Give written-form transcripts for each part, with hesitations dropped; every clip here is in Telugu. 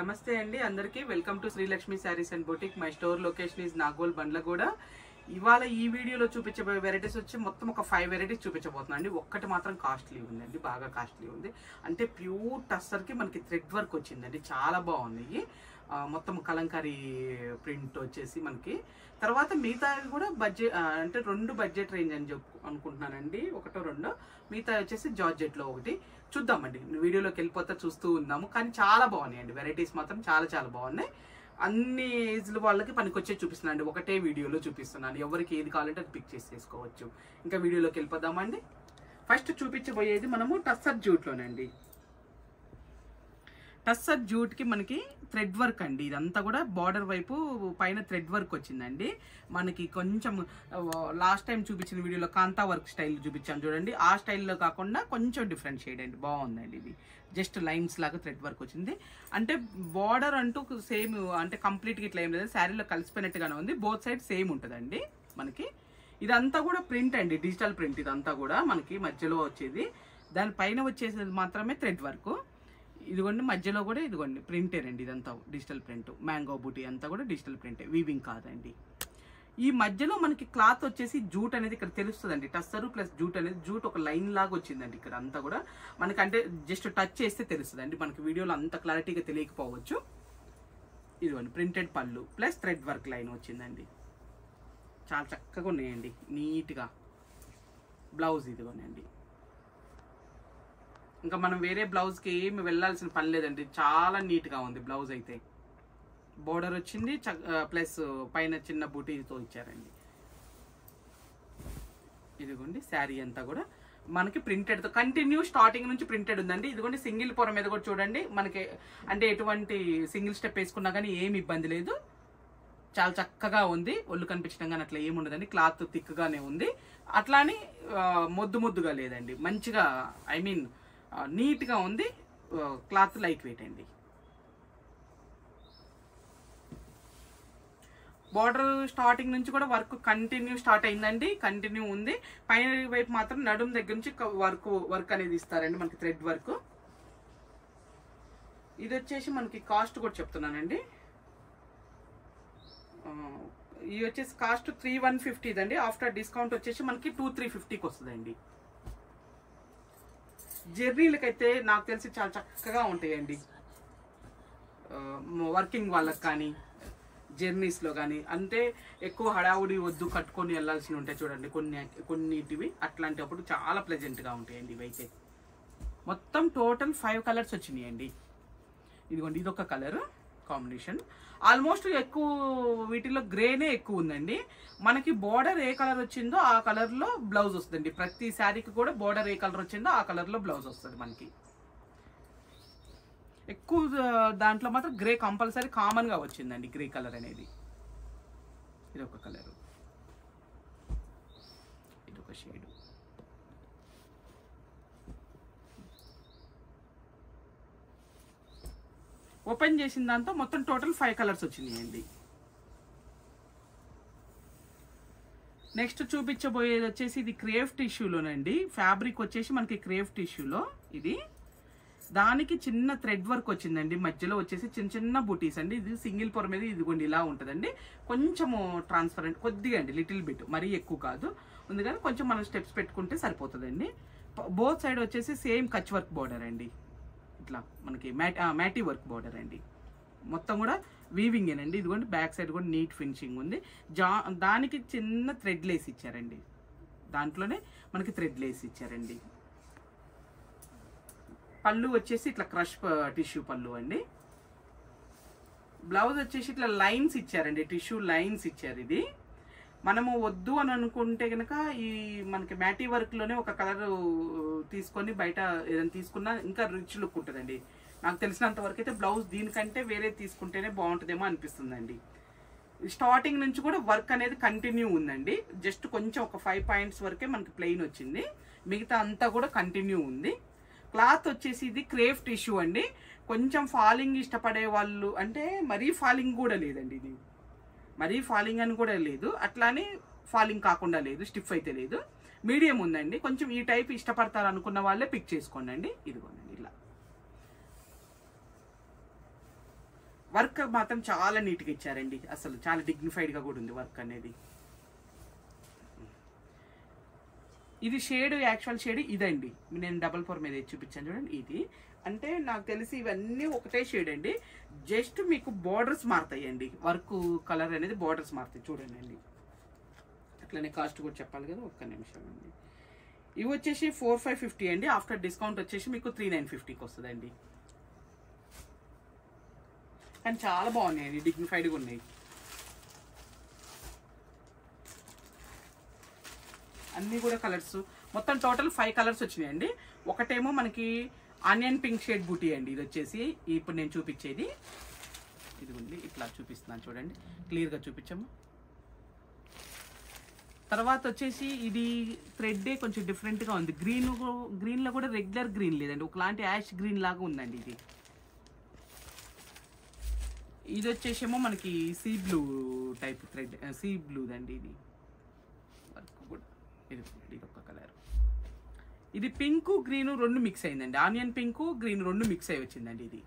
నమస్తే అండి అందరికీ welcome to Srilakshmi saris and boutique. My store location is Nagole Bandlaguda. ఇవాళ ఈ వీడియోలో చూపించబోయే వెరైటీస్ వచ్చి మొత్తం ఒక 5 వెరైటీస్ చూపించబోతున్నాను అండి. ఒక్కటి మాత్రం కాస్ట్లీ ఉందండి, బాగా కాస్ట్లీ ఉంది. అంటే ప్యూర్ టస్సర్కి మనకి థ్రెడ్ వర్క్ వచ్చిందండి, చాలా బాగున్నాయి. మొత్తం కలంకారీ ప్రింట్ వచ్చేసి మనకి. తర్వాత మిగతా కూడా బడ్జెట్ అంటే 2 బడ్జెట్ రేంజ్ అని అనుకుంటున్నానండి, 1 2. మిగతా వచ్చేసి జార్జెట్లో ఒకటి. చూద్దామండి, వీడియోలోకి వెళ్ళిపోతే చూస్తూ ఉన్నాము. కానీ చాలా బాగున్నాయండి వెరైటీస్, మాత్రం చాలా చాలా బాగున్నాయి. అన్ని ఏజ్ల వాళ్ళకి పనికొచ్చే చూపిస్తున్నాను అండి, ఒకటే వీడియోలో చూపిస్తున్నాను. ఎవరికి ఏది కావాలంటే అది పిక్ చేసి చేసుకోవచ్చు. ఇంకా వీడియోలోకి వెళ్ళిపోదామండి. ఫస్ట్ చూపించబోయేది మనము టస్సర్ జూట్లోనండి. టస్సర్ జూట్కి మనకి థ్రెడ్ వర్క్ అండి. ఇదంతా కూడా బార్డర్ వైపు పైన థ్రెడ్ వర్క్ వచ్చిందండి. మనకి కొంచెం లాస్ట్ టైం చూపించిన వీడియోలో కాంతా వర్క్ స్టైల్ చూపించాను చూడండి, ఆ స్టైల్లో కాకుండా కొంచెం డిఫరెంట్ షేడ్ అండి, బాగుందండి. ఇది జస్ట్ లైన్స్ లాగా థ్రెడ్ వర్క్ వచ్చింది. అంటే బార్డర్ అంటూ సేమ్, అంటే కంప్లీట్గా ఇట్లా ఏం లేదు, శారీలో కలిసిపోయినట్టుగానే ఉంది. బోత్ సైడ్ సేమ్ ఉంటుందండి మనకి. ఇదంతా కూడా ప్రింట్ అండి, డిజిటల్ ప్రింట్. ఇదంతా కూడా మనకి మధ్యలో వచ్చేది, దానిపైన వచ్చేసేది మాత్రమే థ్రెడ్ వర్క్. ఇదిగోండి మధ్యలో కూడా ఇదిగోండి ప్రింటేనండి, ఇదంతా డిజిటల్ ప్రింట్. మ్యాంగో బూటీ అంతా కూడా డిజిటల్ ప్రింటే, వీవింగ్ కాదండి. ఈ మధ్యలో మనకి క్లాత్ వచ్చేసి జూట్ అనేది ఇక్కడ తెలుస్తుందండి. టస్సరు ప్లస్ జూట్ అనేది, జూట్ ఒక లైన్ లాగా వచ్చిందండి ఇక్కడ అంతా కూడా మనకి. అంటే జస్ట్ టచ్ చేస్తే తెలుస్తుందండి మనకి, వీడియోలో అంత క్లారిటీగా తెలియకపోవచ్చు. ఇదిగోండి ప్రింటెడ్ పళ్ళు ప్లస్ థ్రెడ్ వర్క్ లైన్ వచ్చిందండి, చాలా చక్కగా ఉన్నాయండి, నీట్గా. బ్లౌజ్ ఇదిగోనండి. ఇంకా మనం వేరే బ్లౌజ్కి ఏమి వెళ్ళాల్సిన పని లేదండి, చాలా నీట్గా ఉంది బ్లౌజ్ అయితే. బోర్డర్ వచ్చింది ప్లస్ పైన చిన్న బూటీతో ఇచ్చారండి. ఇదిగోండి శారీ అంతా కూడా మనకి ప్రింటెడ్తో కంటిన్యూ స్టార్టింగ్ నుంచి ప్రింటెడ్ ఉందండి. ఇదిగోండి సింగిల్ పొర మీద కూడా చూడండి మనకి, అంటే ఎటువంటి సింగిల్ స్టెప్ వేసుకున్నా కానీ ఏమి ఇబ్బంది లేదు, చాలా చక్కగా ఉంది. ఒళ్ళు కనిపించడం కానీ అట్లా ఏముండదండి, క్లాత్ థిక్గానే ఉంది. అట్లా అని మొద్దు మొద్దుగా లేదండి, మంచిగా ఐ మీన్ నీట్గా ఉంది. క్లాత్ లైట్ వెయిట్ అండి. బార్డర్ స్టార్టింగ్ నుంచి కూడా వర్క్ కంటిన్యూ స్టార్ట్ అయిందండి, కంటిన్యూ ఉంది. పైన వైపు మాత్రం నడుము దగ్గర నుంచి వర్క్ అనేది ఇస్తారండి మనకి, థ్రెడ్ వర్క్. ఇది వచ్చేసి మనకి కాస్ట్ కూడా చెప్తున్నానండి. ఇది వచ్చేసి కాస్ట్ 3150 అండి. ఆఫ్టర్ డిస్కౌంట్ వచ్చేసి మనకి 2350కి వస్తుందండి. జర్నీలకైతే నాకు తెలిసి చాలా చక్కగా ఉంటాయండి, వర్కింగ్ వాళ్ళకి కానీ జర్నీస్లో కానీ. అంటే ఎక్కువ హడావుడి వద్దు, కట్టుకొని వెళ్ళాల్సి ఉంటాయి చూడండి కొన్నిటివి, అట్లాంటప్పుడు చాలా ప్లెజెంట్గా ఉంటాయండి ఇవైతే. మొత్తం టోటల్ 5 కలర్స్ వచ్చినాయండి. ఇదిగోండి ఇదొక కలర్ కాంబినేషన్. ఆల్మోస్ట్ ఎక్కువ వీటిలో గ్రేనే ఎక్కువ ఉందండి. మనకి బోర్డర్ ఏ కలర్ వచ్చిందో ఆ కలర్లో బ్లౌజ్ వస్తుందండి. ప్రతి శారీకి కూడా బోర్డర్ ఏ కలర్ వచ్చిందో ఆ కలర్లో బ్లౌజ్ వస్తుంది మనకి. ఎక్కువ దాంట్లో మాత్రం గ్రే కంపల్సరీ కామన్గా వచ్చిందండి, గ్రే కలర్ అనేది. ఇదొక కలరు, ఇదొక షేడు. ఓపెన్ చేసిన దాంతో మొత్తం టోటల్ 5 కలర్స్ వచ్చినాయండి. నెక్స్ట్ చూపించబోయేది వచ్చేసి ఇది క్రేఫ్ టిష్యూలోనండి. ఫ్యాబ్రిక్ వచ్చేసి మనకి క్రేఫ్ టిష్యూలో ఇది. దానికి చిన్న థ్రెడ్ వర్క్ వచ్చిందండి, మధ్యలో వచ్చేసి చిన్న చిన్న బూటీస్ అండి. ఇది సింగిల్ పొర మీద ఇదిగోండి ఇలా ఉంటుందండి. కొంచెము ట్రాన్స్పరెంట్ కొద్దిగా అండి, లిటిల్ బిట్, మరీ ఎక్కువ కాదు ఉంది కానీ కొంచెం మనం స్టెప్స్ పెట్టుకుంటే సరిపోతుందండి. బోత్ సైడ్ వచ్చేసి సేమ్ కచ్ వర్క్ బోర్డర్ అండి, ఇట్లా మనకి మ్యాటీ వర్క్ బోర్డర్ అండి. మొత్తం కూడా వీవింగ్ ఏనండి. ఇదిగోండి బ్యాక్ సైడ్ కూడా నీట్ ఫినిషింగ్ ఉంది. దానికి చిన్న థ్రెడ్ లేస్ ఇచ్చారండి, దాంట్లోనే మనకి థ్రెడ్ లేస్ ఇచ్చారండి. పళ్ళు వచ్చేసి ఇట్లా క్రష్ టిష్యూ పళ్ళు అండి. బ్లౌజ్ వచ్చేసి ఇట్లా లైన్స్ ఇచ్చారండి, టిష్యూ లైన్స్ ఇచ్చారు. ఇది మనము వద్దు అని అనుకుంటే కనుక ఈ మనకి మ్యాటీ వర్క్లోనే ఒక కలర్ తీసుకొని బయట ఏదైనా తీసుకున్నా ఇంకా రిచ్ లుక్ ఉంటుందండి. నాకు తెలిసినంత వరకు అయితే బ్లౌజ్ దీనికంటే వేరే తీసుకుంటేనే బాగుంటుందేమో అనిపిస్తుందండి. స్టార్టింగ్ నుంచి కూడా వర్క్ అనేది కంటిన్యూ ఉందండి. జస్ట్ కొంచెం ఒక 5 పాయింట్స్ వరకే మనకి ప్లెయిన్ వచ్చింది, మిగతా అంతా కూడా కంటిన్యూ ఉంది. క్లాత్ వచ్చేసి ఇది క్రేఫ్ టిష్యూ అండి. కొంచెం ఫాలింగ్ ఇష్టపడే వాళ్ళు, అంటే మరీ ఫాలింగ్ కూడా లేదండి, ఇది మరీ ఫాలింగ్ అని కూడా లేదు, అట్లానే ఫాలింగ్ కాకుండా లేదు, స్టిఫ్ అయితే లేదు, మీడియం ఉందండి. కొంచెం ఈ టైప్ ఇష్టపడతారు అనుకున్న వాళ్ళే పిక్ చేసుకోండి. ఇదిగోండి ఇలా వర్క్ మాత్రం చాలా నీట్గా ఇచ్చారండి, అసలు చాలా డిగ్నిఫైడ్గా కూడా ఉంది వర్క్ అనేది. ఇది షేడ్, యాక్చువల్ షేడ్ ఇదండి, నేను 4 మీద చూపించాను చూడండి. ఇది అంటే నాకు తెలిసి ఇవన్నీ ఒకటే షేడ్ అండి, జస్ట్ మీకు బార్డర్స్ మారుతాయండి, వర్క్ కలర్ అనేది బార్డర్స్ మారుతాయి చూడండి అండి. అట్లనే కాస్ట్ కూడా చెప్పాలి కదా, ఒక్క నిమిషం అండి. ఇవి వచ్చేసి 4550 అండి, ఆఫ్టర్ డిస్కౌంట్ వచ్చేసి మీకు 3950కి వస్తుందండి. కానీ చాలా బాగున్నాయండి, డిగ్నిఫైడ్గా ఉన్నాయి. అన్నీ కూడా కలర్స్, మొత్తం టోటల్ 5 కలర్స్ వచ్చినాయండి. ఒకటేమో మనకి ఆనియన్ పింక్ షేడ్ బూటీ అండి, ఇది వచ్చేసి ఇప్పుడు నేను చూపించేది ఇదిగోండి, ఇట్లా చూపిస్తున్నాను చూడండి, క్లియర్గా చూపించాము. తర్వాత వచ్చేసి ఇది థ్రెడ్ కొంచెం డిఫరెంట్గా ఉంది, గ్రీన్లో కూడా రెగ్యులర్ గ్రీన్ లేదండి, ఒకలాంటి యాష్ గ్రీన్ లాగా ఉందండి ఇది. ఇది వచ్చేసేమో మనకి sea blue type thread, sea బ్లూదండి ఇది. వర్క్ కూడా ఇది ఒక కలర్, ఇది పింక్ గ్రీన్ రెండు మిక్స్ అయిందండి, ఆనియన్ పింక్ గ్రీన్ రెండు మిక్స్ అయి వచ్చిందండి. ఇది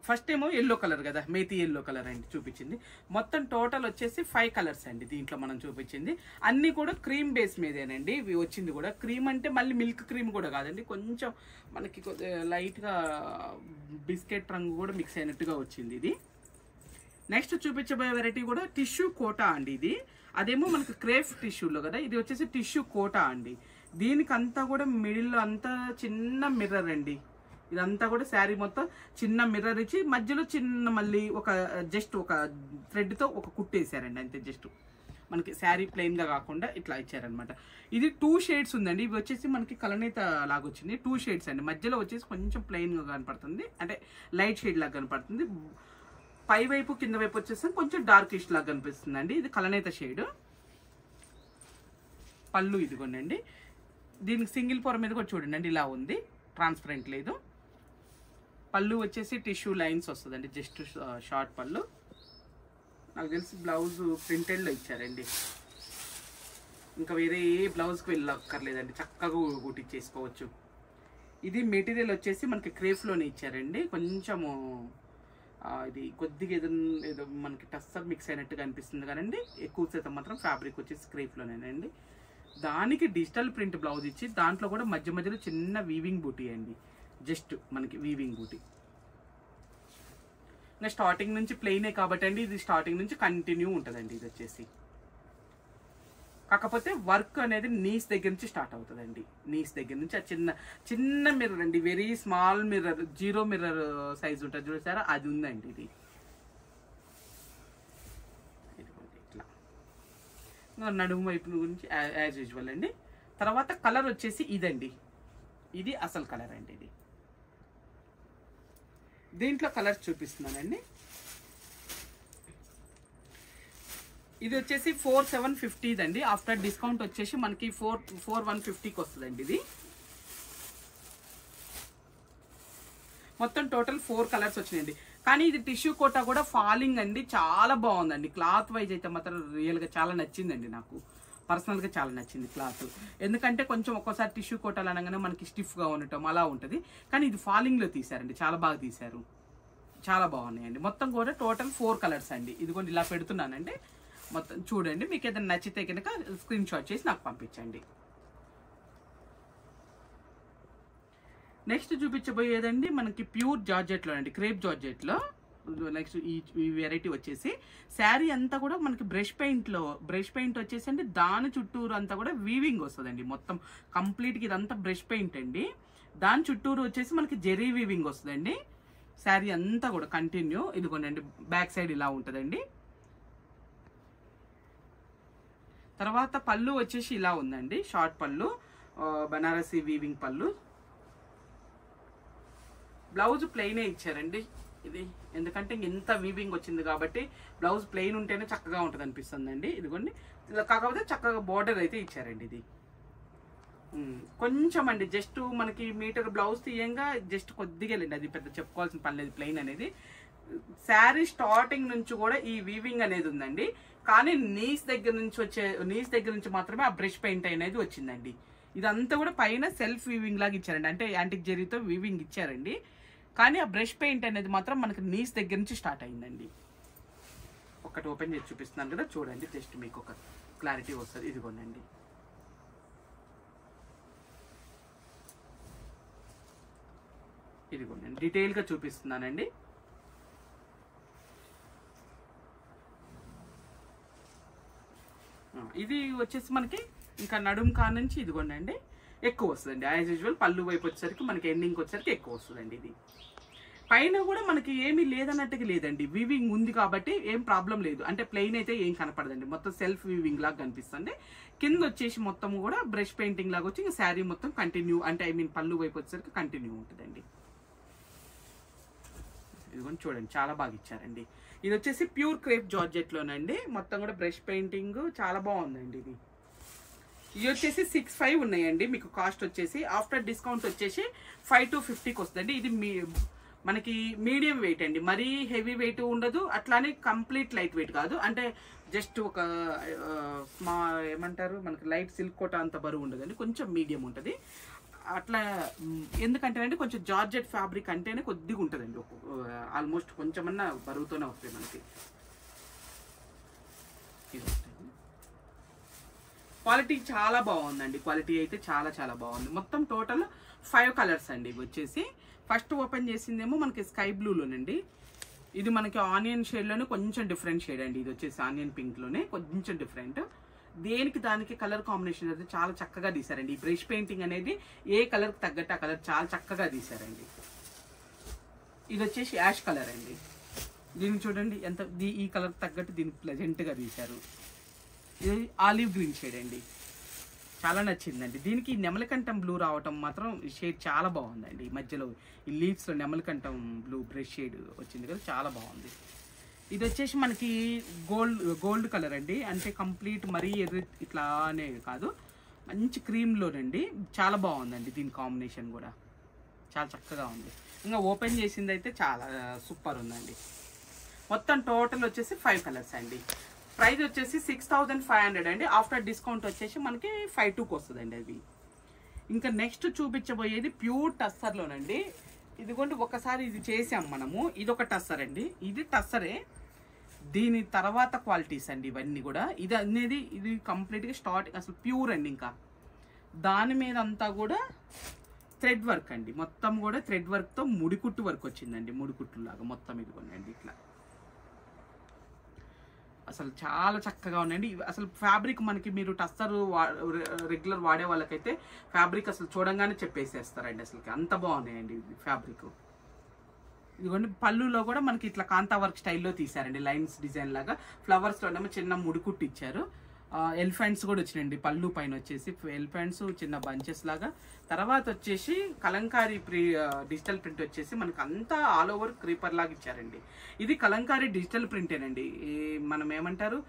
ఫస్ట్ ఏమో ఎల్లో కలర్ కదా, మేతి ఎల్లో కలర్ అండి చూపించింది. మొత్తం టోటల్ వచ్చేసి 5 కలర్స్ అండి దీంట్లో మనం చూపించింది. అన్నీ కూడా క్రీమ్ బేస్ మీదేనండి ఇవి వచ్చింది కూడా. క్రీమ్ అంటే మళ్ళీ మిల్క్ క్రీమ్ కూడా కాదండి, కొంచెం మనకి లైట్గా బిస్కెట్ రంగు కూడా మిక్స్ అయినట్టుగా వచ్చింది ఇది. నెక్స్ట్ చూపించబోయే వెరైటీ కూడా టిష్యూ కోటా అండి ఇది. అదేమో మనకి క్రేప్ టిష్యూలో కదా, ఇది వచ్చేసి టిష్యూ కోటా అండి. దీనికి అంతా కూడా మిడిల్లో అంతా చిన్న మిర్రర్ అండి, ఇదంతా కూడా శారీ మొత్తం చిన్న మిర్రర్ ఇచ్చి మధ్యలో చిన్న మళ్ళీ ఒక జస్ట్ ఒక థ్రెడ్తో ఒక కుట్టేసారండి అంతే, జస్ట్ మనకి శారీ ప్లెయిన్గా కాకుండా ఇట్లా ఇచ్చారనమాట. ఇది 2 షేడ్స్ ఉందండి, ఇవి వచ్చేసి మనకి కలనేత లాగా వచ్చింది, 2 షేడ్స్ అండి. మధ్యలో వచ్చేసి కొంచెం ప్లెయిన్గా కనపడుతుంది, అంటే లైట్ షేడ్ లాగా కనపడుతుంది. పై వైపు కింద వైపు వచ్చేసి కొంచెం డార్కిష్ లాగా కనిపిస్తుంది అండి, ఇది కలనేత షేడ్. పళ్ళు ఇదిగోండి, దీనికి సింగిల్ పొర మీద కూడా చూడండి అండి, ఇలా ఉంది, ట్రాన్స్పరెంట్ లేదు. పళ్ళు వచ్చేసి టిష్యూ లైన్స్ వస్తుందండి, జస్ట్ షార్ట్ పళ్ళు. నాకు తెలిసి బ్లౌజ్ ప్రింటెడ్లో ఇచ్చారండి, ఇంకా వేరే ఏ బ్లౌజ్కి వెళ్ళక్కర్లేదండి, చక్కగా కుట్టించేసుకోవచ్చు. ఇది మెటీరియల్ వచ్చేసి మనకి క్రేప్లోనే ఇచ్చారండి, కొంచెము ఇది కొద్దిగా ఏదో మనకి టస్సర్ మిక్స్ అయినట్టుగా అనిపిస్తుంది కానండి, ఎక్కువ శాతం మాత్రం ఫ్యాబ్రిక్ వచ్చేసి క్రేప్లోనేనండి. దానికి డిజిటల్ ప్రింట్ బ్లౌజ్ ఇచ్చి దాంట్లో కూడా మధ్య మధ్యలో చిన్న వీవింగ్ బూటీ అండి, జస్ట్ మనకి వీవింగ్ బూటీ. ఇంకా స్టార్టింగ్ నుంచి ప్లెయినే కాబట్టి అండి, ఇది స్టార్టింగ్ నుంచి కంటిన్యూ ఉంటుందండి. ఇది వచ్చేసి కాకపోతే వర్క్ అనేది నీస్ దగ్గర నుంచి స్టార్ట్ అవుతుందండి, నీస్ దగ్గర నుంచి. ఆ చిన్న చిన్న మిర్రర్ అండి, very small mirror, 0 mirror size ఉంటుంది చూసారా, అది ఉందండి ఇది. ఇట్లా నడుము వైపు గురించి యాజ్ యూజువల్ అండి. తర్వాత కలర్ వచ్చేసి ఇదండి, ఇది అసలు కలర్ అండి. ఇది దీంట్లో కలర్స్ చూపిస్తున్నానండి. ఇది వచ్చేసి 4750 అండి, ఆఫ్టర్ డిస్కౌంట్ వచ్చేసి మనకి 4150కి వస్తుందండి. ఇది మొత్తం టోటల్ 4 కలర్స్ వచ్చినాయండి. కానీ ఇది టిష్యూ కోటా కూడా ఫాలింగ్ అండి, చాలా బాగుందండి. క్లాత్ వైజ్ అయితే మాత్రం రియల్గా చాలా నచ్చిందండి, నాకు పర్సనల్గా చాలా నచ్చింది క్లాత్. ఎందుకంటే కొంచెం ఒక్కోసారి టిష్యూ కోటాలు అనగానే మనకి స్టిఫ్గా ఉండటం అలా ఉంటుంది, కానీ ఇది ఫాలింగ్లో తీశారండి, చాలా బాగా తీశారు, చాలా బాగున్నాయండి. మొత్తం కూడా టోటల్ 4 కలర్స్ అండి. ఇదిగోండి ఇలా పెడుతున్నానండి, మొత్తం చూడండి. మీకు ఏదైనా నచ్చితే కనుక స్క్రీన్ షాట్ చేసి నాకు పంపించండి. నెక్స్ట్ చూపించబోయేదండి మనకి ప్యూర్ జార్జెట్లో అండి, క్రేప్ జార్జెట్లో. నెక్స్ట్ ఈ వెరైటీ వచ్చేసి శారీ అంతా కూడా మనకి బ్రష్ పెయింట్ వచ్చేసి అండి, దాని చుట్టూరు అంతా కూడా వీవింగ్ వస్తుందండి. మొత్తం కంప్లీట్గా ఇదంతా బ్రష్ పెయింట్ అండి, దాని చుట్టూరు వచ్చేసి మనకి జెరీ వీవింగ్ వస్తుందండి. శారీ అంతా కూడా కంటిన్యూ. ఇదిగోండి బ్యాక్ సైడ్ ఇలా ఉంటుందండి. తర్వాత పళ్ళు వచ్చేసి ఇలా ఉందండి, షార్ట్ పళ్ళు, బనారసి వీవింగ్ పళ్ళు. బ్లౌజ్ ప్లెయినే ఇచ్చారండి ఇది, ఎందుకంటే ఇంత వీవింగ్ వచ్చింది కాబట్టి బ్లౌజ్ ప్లెయిన్ ఉంటేనే చక్కగా ఉంటుంది అనిపిస్తుందండి. ఇదిగోండి, కాకపోతే చక్కగా బార్డర్ అయితే ఇచ్చారండి. ఇది కొంచెం అండి, జస్ట్ మనకి మీటర్ బ్లౌజ్ తీయంగా జస్ట్ కొద్దిగా వెళ్ళండి, అది పెద్ద చెప్పుకోవాల్సిన పని లేదు. ప్లెయిన్ అనేది శారీ స్టార్టింగ్ నుంచి కూడా ఈ వీవింగ్ అనేది ఉందండి, కానీ నీస్ దగ్గర నుంచి మాత్రమే ఆ బ్రష్ పెయింట్ అనేది వచ్చిందండి. ఇదంతా కూడా పైన సెల్ఫ్ వీవింగ్ లాగా ఇచ్చారండి, అంటే యాంటిక్ జెరీతో వీవింగ్ ఇచ్చారండి. కానీ ఆ బ్రష్ పెయింట్ అనేది మాత్రం మనకి నీస్ దగ్గర నుంచి స్టార్ట్ అయిందండి. ఒకటి ఓపెన్ చేసి చూపిస్తున్నాను కదా, చూడండి జస్ట్ మీకు ఒక క్లారిటీ వస్తుంది. ఇదిగోనండి, ఇదిగోనండి డీటెయిల్గా చూపిస్తున్నానండి. ఇది వచ్చేసి మనకి ఇంకా నడుము కా నుంచి ఇదిగోండి ఎక్కువ వస్తుందండి. యాజ్ యూజువల్ పళ్ళు వైపు వచ్చేసరికి మనకి ఎండింగ్కి వచ్చేసరికి ఎక్కువ వస్తుందండి. ఇది పైన కూడా మనకి ఏమీ లేదన్నట్టుగా లేదండి, వీవింగ్ ఉంది కాబట్టి ఏం ప్రాబ్లం లేదు. అంటే ప్లెయిన్ అయితే ఏం కనపడదండి, మొత్తం సెల్ఫ్ వీవింగ్ లాగా కనిపిస్తుంది. కింద వచ్చేసి మొత్తం కూడా బ్రష్ పెయింటింగ్ లాగా వచ్చి ఇంకా శారీ మొత్తం కంటిన్యూ, అంటే ఐ మీన్ పళ్ళు వైపు వచ్చేసరికి కంటిన్యూ ఉంటుందండి. ఇదిగోండి చూడండి చాలా బాగా ఇచ్చారండి. ఇది వచ్చేసి ప్యూర్ క్రేప్ జార్జెట్లోనండి, మొత్తం కూడా బ్రష్ పెయింటింగ్ చాలా బాగుందండి. ఇది వచ్చేసి 6,500 ఉన్నాయండి మీకు కాస్ట్ వచ్చేసి. ఆఫ్టర్ డిస్కౌంట్ వచ్చేసి 5,250కి వస్తుందండి. ఇది మనకి మీడియం వెయిట్ అండి, మరీ హెవీ వెయిట్ ఉండదు, అట్లానే కంప్లీట్ లైట్ వెయిట్ కాదు. అంటే జస్ట్ ఒక ఏమంటారు మనకి లైట్ సిల్క్ కోట అంత బరువు ఉండదండి, కొంచెం మీడియం ఉంటుంది అట్లా. ఎందుకంటే కొంచెం జార్జెట్ ఫ్యాబ్రిక్ అంటేనే కొద్దిగా ఉంటుందండి, ఆల్మోస్ట్ కొంచెమన్నా బరువుతోనే వస్తుంది మనకి. క్వాలిటీ చాలా బాగుందండి, క్వాలిటీ అయితే చాలా చాలా బాగుంది. మొత్తం టోటల్ 5 కలర్స్ అండి. ఇవి వచ్చేసి ఫస్ట్ ఓపెన్ చేసిందేమో మనకి స్కై బ్లూలోనండి. ఇది మనకి ఆనియన్ షేడ్లోనే కొంచెం డిఫరెంట్ షేడ్ అండి. ఇది వచ్చేసి ఆనియన్ పింక్లోనే కొంచెం డిఫరెంట్. దేనికి దానికి కలర్ కాంబినేషన్ అయితే చాలా చక్కగా తీసారండి. ఈ బ్రష్ పెయింటింగ్ అనేది ఏ కలర్కి తగ్గట్టు ఆ కలర్ చాలా చక్కగా తీసారండి. ఇది వచ్చేసి యాష్ కలర్ అండి. దీనికి చూడండి ఎంత ఈ కలర్కి తగ్గట్టు దీనికి ప్లెజెంట్గా తీశారు. ఇది ఆలివ్ గ్రీన్ షేడ్ అండి, చాలా నచ్చిందండి. దీనికి నెమలికంఠం బ్లూ రావటం మాత్రం షేడ్ చాలా బాగుందండి. ఈ మధ్యలో ఈ లీవ్స్లో నెమలికంఠం బ్లూ బ్రష్ షేడ్ వచ్చింది కదా, చాలా బాగుంది. ఇది వచ్చేసి మనకి గోల్డ్ కలర్ అండి, అంటే కంప్లీట్ మరీ ఇట్లానే కాదు, మంచి క్రీమ్లోనండి, చాలా బాగుందండి. దీని కాంబినేషన్ కూడా చాలా చక్కగా ఉంది. ఇంకా ఓపెన్ చేసింది అయితే చాలా సూపర్ ఉందండి. మొత్తం టోటల్ వచ్చేసి 5 కలర్స్ అండి. ప్రైస్ వచ్చేసి 6,500 అండి. ఆఫ్టర్ డిస్కౌంట్ వచ్చేసి మనకి 5,200కి వస్తుందండి అది. ఇంకా నెక్స్ట్ చూపించబోయేది ప్యూర్ టస్సర్లోనండి. ఇదిగోండి ఒకసారి ఇది చేసాం మనము, ఇది ఒక టస్సర్ అండి, ఇది టస్సరే. దీని తర్వాత క్వాలిటీస్ అండి ఇవన్నీ కూడా. ఇది అనేది ఇది కంప్లీట్గా స్టార్టింగ్ అసలు ప్యూర్ అండి. ఇంకా దాని మీద అంతా కూడా థ్రెడ్ వర్క్ అండి, మొత్తం కూడా థ్రెడ్ వర్క్తో ముడికుట్టు వర్క్ వచ్చిందండి, ముడికుట్టు లాగా మొత్తం ఇదిగోండి ఇట్లా. అసలు చాలా చక్కగా ఉందండి. అసలు ఫ్యాబ్రిక్ మనకి మీరు టస్సర్ రెగ్యులర్ వాడే వాళ్ళకైతే ఫ్యాబ్రిక్ అసలు చూడంగానే చెప్పేసేస్తారండి, అసలుకి అంత బాగున్నాయండి ఫ్యాబ్రిక్. ఇదిగోండి పళ్ళులో కూడా మనకి ఇట్లా కాంతా వర్క్ స్టైల్లో తీసారండి, లైన్స్ డిజైన్ లాగా. ఫ్లవర్స్లోనేమో చిన్న ముడికుట్టు ఇచ్చారు. ఎలిఫెంట్స్ కూడా వచ్చినాయండి పళ్ళు పైన వచ్చేసి, ఎలిఫెంట్స్ చిన్న బంచెస్ లాగా. తర్వాత వచ్చేసి కలంకారీ డిజిటల్ ప్రింట్ వచ్చేసి మనకి అంతా ఆల్ ఓవర్ క్రీపర్ లాగా ఇచ్చారండి. ఇది కలంకారీ డిజిటల్ ప్రింటేనండి, మనం ఏమంటారు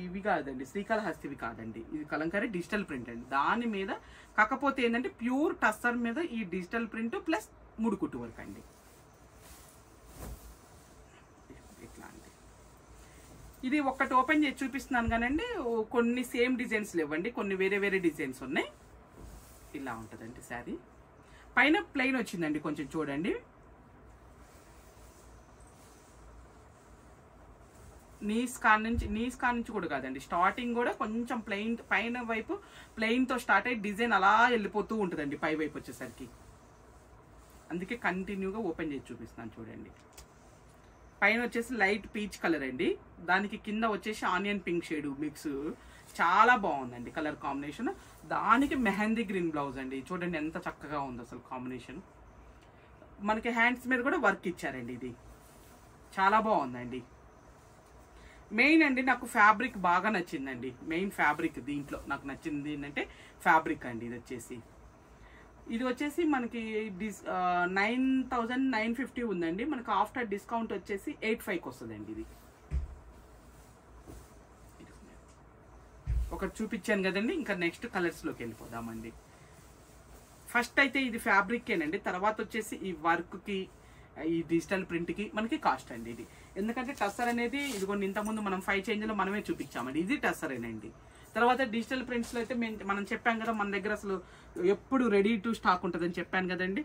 ఇవి కాదండి, శ్రీకాళహస్తివి కాదండి, ఇది కలంకారీ డిజిటల్ ప్రింట్ అండి. దాని మీద కాకపోతే ఏంటంటే ప్యూర్ టస్సర్ మీద ఈ డిజిటల్ ప్రింట్ ప్లస్ ముడుకుట్టు వర్క్ అండి. ఇది ఒక్కటి ఓపెన్ చేసి చూపిస్తున్నాను కానండి, కొన్ని సేమ్ డిజైన్స్ లేవండి, కొన్ని వేరే వేరే డిజైన్స్ ఉన్నాయి. ఇలా ఉంటుందండి శారీ. పైన ప్లెయిన్ వచ్చిందండి కొంచెం చూడండి. నీస్ కాడ నుంచి కూడా కాదండి, స్టార్టింగ్ కూడా కొంచెం ప్లెయిన్, పైన వైపు ప్లెయిన్తో స్టార్ట్ అయ్యి డిజైన్ అలా వెళ్ళిపోతూ ఉంటుందండి పై వైపు వచ్చేసరికి. అందుకే కంటిన్యూగా ఓపెన్ చేసి చూపిస్తున్నాను చూడండి. పైన వచ్చేసి లైట్ పీచ్ కలర్ అండి, దానికి కింద వచ్చేసి ఆనియన్ పింక్ షేడ్ మిక్స్, చాలా బాగుందండి కలర్ కాంబినేషన్. దానికి మెహందీ గ్రీన్ బ్లౌజ్ అండి, చూడండి ఎంత చక్కగా ఉంది అసలు కాంబినేషన్. మనకి హ్యాండ్స్ మీద కూడా వర్క్ ఇచ్చారండి, ఇది చాలా బాగుందండి. మెయిన్ అండి నాకు ఫ్యాబ్రిక్ బాగా నచ్చిందండి, మెయిన్ ఫ్యాబ్రిక్ దీంట్లో నాకు నచ్చింది ఏంటంటే ఫ్యాబ్రిక్ అండి. ఇది వచ్చేసి మనకి 9,950 ఉందండి, మనకి ఆఫ్టర్ డిస్కౌంట్ వచ్చేసి 8,500కి వస్తుందండి. ఇది ఒకటి చూపించాను కదండి, ఇంకా నెక్స్ట్ కలర్స్లోకి వెళ్ళిపోదామండి. ఫస్ట్ అయితే ఇది ఫ్యాబ్రిక్కేనండి, తర్వాత వచ్చేసి ఈ వర్క్కి ఈ డిజిటల్ ప్రింట్కి మనకి కాస్ట్ అండి ఇది. ఎందుకంటే టస్సర్ అనేది ఇదిగోండి ఇంతకుముందు మనం 5 చేంజ్లో మనమే చూపించామండి, ఇది టస్సరేనండి. తర్వాత డిజిటల్ ప్రింట్స్లో అయితే మనం చెప్పాం కదా మన దగ్గర అసలు ఎప్పుడు రెడీ టు స్టాక్ ఉంటుందని చెప్పాను కదండి.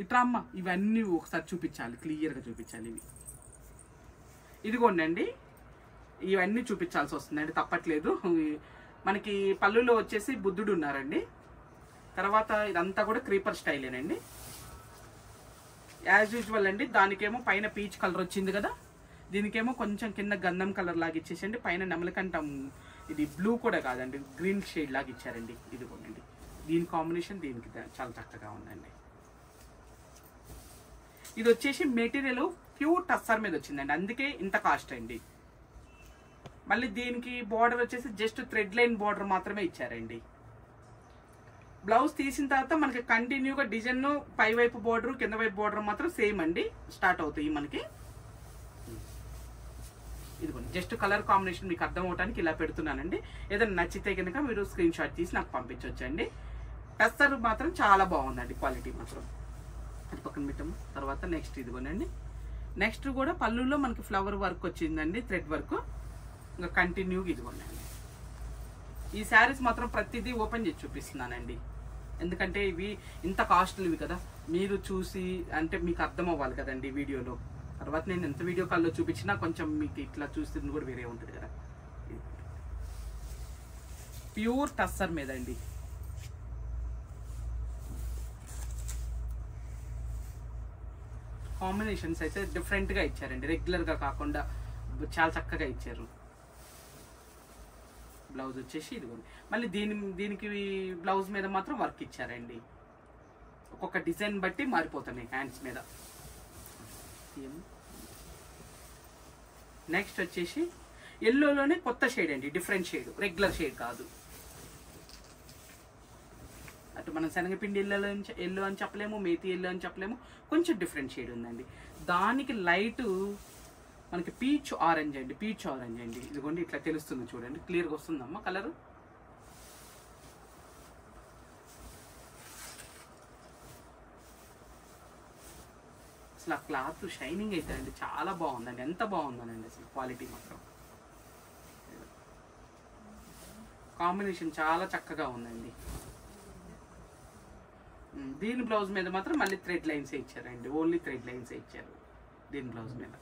ఇట్లా అమ్మ ఇవన్నీ ఒకసారి చూపించాలి, క్లియర్గా చూపించాలి. ఇదిగోండి ఇవన్నీ చూపించాల్సి వస్తుందండి, తప్పట్లేదు. మనకి పళ్ళులో వచ్చేసి బుద్ధుడు ఉన్నారండి. తర్వాత ఇదంతా కూడా క్రీపర్ స్టైలేనండి యాజ్ యూజువల్ అండి. దానికేమో పైన పీచ్ కలర్ వచ్చింది కదా, దీనికేమో కొంచెం కింద గంధం కలర్ లాగా ఇచ్చేసండి. పైన నెమలికంఠం ఇది బ్లూ కూడా కాదండి, గ్రీన్ షేడ్ లాగా ఇచ్చారండి. ఇదిగోండి దీని కాంబినేషన్ దీనికి చాలా చక్కగా ఉందండి. ఇది వచ్చేసి మెటీరియల్ ప్యూర్ టస్సర్ మీద వచ్చిందండి, అందుకే ఇంత కాస్ట్ అండి. మళ్ళీ దీనికి బార్డర్ వచ్చేసి జస్ట్ థ్రెడ్ లైన్ బార్డర్ మాత్రమే ఇచ్చారండి. బ్లౌజ్ తీసిన తర్వాత మనకి కంటిన్యూగా డిజైన్ పై వైపు బార్డర్ కింద వైపు బార్డర్ మాత్రం సేమ్ అండి స్టార్ట్ అవుతాయి మనకి. ఇదిగోండి జస్ట్ కలర్ కాంబినేషన్ మీకు అర్థం అవడానికి ఇలా పెడుతున్నానండి. ఏదైనా నచ్చితే కనుక మీరు స్క్రీన్ షాట్ తీసి నాకు పంపించవచ్చండి. టస్సర్ మాత్రం చాలా బాగుందండి, క్వాలిటీ మాత్రం. అది పక్కన పెట్టాము. తర్వాత నెక్స్ట్ ఇదిగోనండి, నెక్స్ట్ కూడా పళ్ళులో మనకి ఫ్లవర్ వర్క్ వచ్చిందండి, థ్రెడ్ వర్క్. ఇంకా కంటిన్యూగా ఇదిగోండి. ఈ శారీస్ మాత్రం ప్రతిదీ ఓపెన్ చేసి చూపిస్తున్నానండి, ఎందుకంటే ఇవి ఇంత కాస్ట్లీవి కదా, మీరు చూసి అంటే మీకు అర్థం అవ్వాలి కదండి వీడియోలో. తర్వాత నేను ఎంత వీడియో కాల్లో చూపించినా కొంచెం మీకు ఇట్లా చూస్తుంది కూడా వేరే ఉంటుంది కదా. ప్యూర్ టస్సర్ మీద అండి. కాంబినేషన్స్ అయితే డిఫరెంట్గా ఇచ్చారండి, రెగ్యులర్గా కాకుండా చాలా చక్కగా ఇచ్చారు. బ్లౌజ్ వచ్చేసి ఇదిగోండి. మళ్ళీ దీనికి బ్లౌజ్ మీద మాత్రం వర్క్ ఇచ్చారండి. ఒక్కొక్క డిజైన్ బట్టి మారిపోతున్నాయి హ్యాండ్స్ మీద. నెక్స్ట్ వచ్చేసి ఎల్లోలోనే కొత్త షేడ్ అండి, డిఫరెంట్ షేడ్, రెగ్యులర్ షేడ్ కాదు. అటు మనం శనగపిండి ఎల్లో అని చెప్పలేము, మేతి ఎల్లో అని చెప్పలేము, కొంచెం డిఫరెంట్ షేడ్ ఉందండి. దానికి లైట్ మనకి పీచ్ ఆరెంజ్ అండి, పీచ్ ఆరెంజ్ అండి. ఇదిగోండి ఇట్లా తెలుస్తుంది చూడండి, క్లియర్గా వస్తుందమ్మా కలర్. అసలు ఆ క్లాత్ షైనింగ్ అయితే అండి చాలా బాగుందండి, ఎంత బాగుందనండి అసలు క్వాలిటీ మాత్రం. కాంబినేషన్ చాలా చక్కగా ఉందండి. దీని బ్లౌజ్ మీద మాత్రం మళ్ళీ థ్రెడ్ లైన్స్ ఇచ్చారండి, ఓన్లీ థ్రెడ్ లైన్స్ ఇచ్చారు దీని బ్లౌజ్ మీద.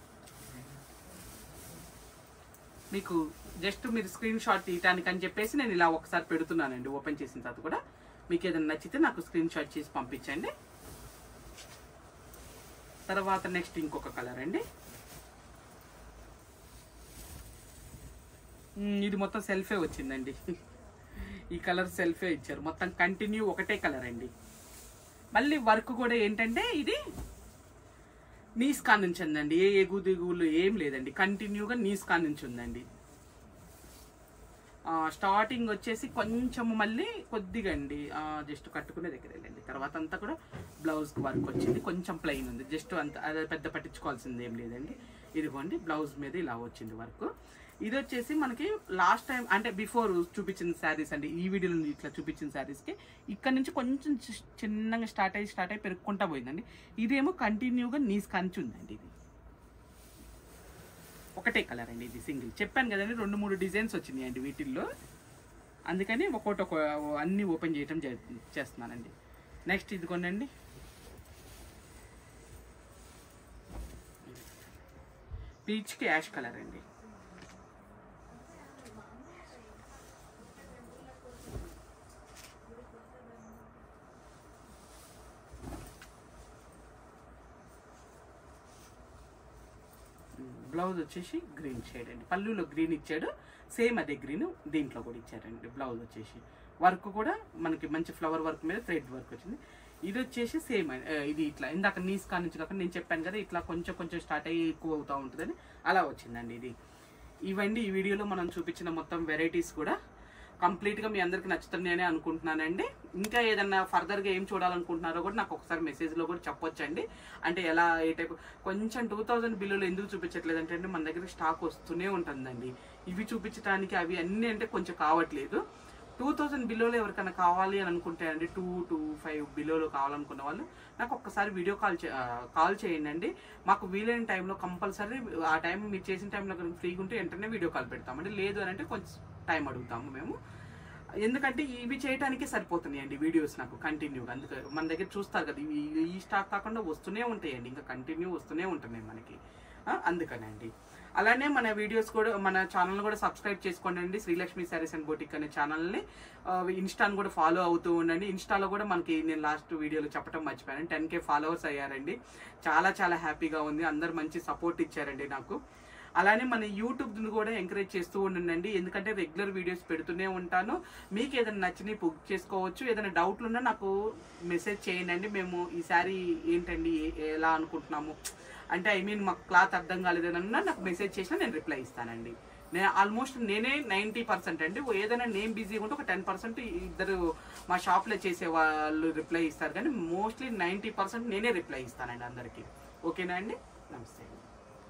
మీకు జస్ట్ మీరు స్క్రీన్ షాట్ తీయటానికి అని చెప్పేసి నేను ఇలా ఒకసారి పెడుతున్నానండి. ఓపెన్ చేసిన తర్వాత కూడా మీకు ఏదైనా నచ్చితే నాకు స్క్రీన్ షాట్ చేసి పంపించండి. తర్వాత నెక్స్ట్ ఇంకొక కలర్ అండి, ఇది మొత్తం సెల్ఫే వచ్చిందండి. ఈ కలర్ సెల్ఫే ఇచ్చారు, మొత్తం కంటిన్యూ ఒకటే కలర్ అండి. మళ్ళీ వర్క్ కూడా ఏంటంటే ఇది నీస్ కాన్ నుంచి ఉందండి, ఏ ఎగు దిగులు ఏం లేదండి, కంటిన్యూగా నీస్ కాన్ నుంచి ఉందండి. స్టార్టింగ్ వచ్చేసి కొంచెం మళ్ళీ కొద్దిగా అండి జస్ట్ కట్టుకునే దగ్గర వెళ్ళండి. తర్వాత అంతా కూడా బ్లౌజ్కి వర్క్ వచ్చింది, కొంచెం ప్లెయిన్ ఉంది, జస్ట్ అంత అదే పెద్ద పట్టించుకోవాల్సింది ఏం లేదండి. ఇదిగోండి బ్లౌజ్ మీద ఇలా వచ్చింది వర్క్. ఇది వచ్చేసి మనకి లాస్ట్ టైం అంటే బిఫోర్ చూపించిన శారీస్ అండి, ఈ వీడియోలో ఇట్లా చూపించిన శారీస్కి ఇక్కడ నుంచి కొంచెం చిన్నగా స్టార్ట్ అయ్యి పెరుక్కుంటా పోయిందండి. ఇదేమో కంటిన్యూగా నీస్ కంచి ఉందండి. ఇది ఒకటే కలర్ అండి, ఇది సింగిల్. చెప్పాను కదండి 2-3 డిజైన్స్ వచ్చినాయి అండి వీటిల్లో, అందుకని ఒక్కొక్క అన్ని ఓపెన్ చేయటం చేస్తున్నానండి. నెక్స్ట్ ఇది కొనండి, పీచ్కి యాష్ కలర్ అండి. బ్లౌజ్ వచ్చేసి గ్రీన్ షేడ్ అండి, పళ్ళులో గ్రీన్ ఇచ్చాడు, సేమ్ అదే గ్రీన్ దీంట్లో కూడా ఇచ్చారండి. బ్లౌజ్ వచ్చేసి వర్క్ కూడా మనకి మంచి ఫ్లవర్ వర్క్ మీద థ్రెడ్ వర్క్ వచ్చింది. ఇది వచ్చేసి సేమ్ ఇది ఇట్లా ఇందాక నీస్ కా నుంచి కాకుండా నేను చెప్పాను కదా ఇట్లా కొంచెం స్టార్ట్ అయ్యి ఎక్కువ అవుతూ ఉంటుందని అలా వచ్చిందండి ఇది. ఇవండి ఈ వీడియోలో మనం చూపించిన మొత్తం వెరైటీస్ కూడా కంప్లీట్గా మీ అందరికి నచ్చుతున్నాయని అనుకుంటున్నానండి. ఇంకా ఏదన్నా ఫర్దర్గా ఏం చూడాలనుకుంటున్నారో కూడా నాకు ఒకసారి మెసేజ్లో కూడా చెప్పొచ్చండి. అంటే ఎలా ఏ టైప్ కొంచెం 2000 బిల్లులు ఎందుకు చూపించట్లేదు అంటే మన దగ్గర స్టాక్ వస్తూనే ఉంటుందండి. ఇవి చూపించడానికి అవి అన్నీ అంటే కొంచెం కావట్లేదు. 2000 బిలోలో ఎవరికైనా కావాలి అని అనుకుంటే అండి 2-5 బిలోలో కావాలనుకున్న వాళ్ళు నాకు ఒక్కసారి వీడియో కాల్ చేయండి అండి. మాకు వీలైన టైంలో కంపల్సరీ ఆ టైం మీరు చేసిన టైంలో ఫ్రీగా ఉంటే వెంటనే వీడియో కాల్ పెడతామండి. లేదు అని అంటే కొంచెం టైం అడుగుతాము మేము. ఎందుకంటే ఇవి చేయడానికి సరిపోతున్నాయండి వీడియోస్ నాకు కంటిన్యూగా. అందుకే మన దగ్గర చూస్తారు కదా, ఈ స్టాక్ కాకుండా వస్తూనే ఉంటాయండి, ఇంకా కంటిన్యూ వస్తూనే ఉంటున్నాయి మనకి. అందుకనండి. అలానే మన వీడియోస్ కూడా, మన ఛానల్ కూడా సబ్స్క్రైబ్ చేసుకోండి అండి, శ్రీలక్ష్మి శారీస్ అండ్ బొటిక్ అనే ఛానల్ని. ఇన్స్టాను కూడా ఫాలో అవుతూ ఉండండి. ఇన్స్టాలో కూడా మనకి నేను లాస్ట్ వీడియోలో చెప్పడం మర్చిపోయాను, 10K ఫాలోవర్స్ అయ్యారండి. చాలా చాలా హ్యాపీగా ఉంది, అందరు మంచి సపోర్ట్ ఇచ్చారండి నాకు. అలానే మన యూట్యూబ్ని కూడా ఎంకరేజ్ చేస్తూ ఉండండి, ఎందుకంటే రెగ్యులర్ వీడియోస్ పెడుతూనే ఉంటాను. మీకు ఏదైనా నచ్చినవి బుక్ చేసుకోవచ్చు, ఏదైనా డౌట్లు ఉన్నా నాకు మెసేజ్ చేయండి. మేము ఈ శారీ ఏంటండి ఎలా అనుకుంటున్నాము అంటే, ఐ మీన్ మాకు క్లాత్ అర్థం కాలేదన్నా నాకు మెసేజ్ చేసినా నేను రిప్లై ఇస్తానండి. నేను ఆల్మోస్ట్ నేనే 90% అండి, ఏదైనా నేను బిజీగా ఉంటే ఒక 10% ఇద్దరు మా షాప్లో చేసే వాళ్ళు రిప్లై ఇస్తారు, కానీ మోస్ట్లీ 90% నేనే రిప్లై ఇస్తానండి అందరికీ. ఓకేనా అండి? నమస్తే.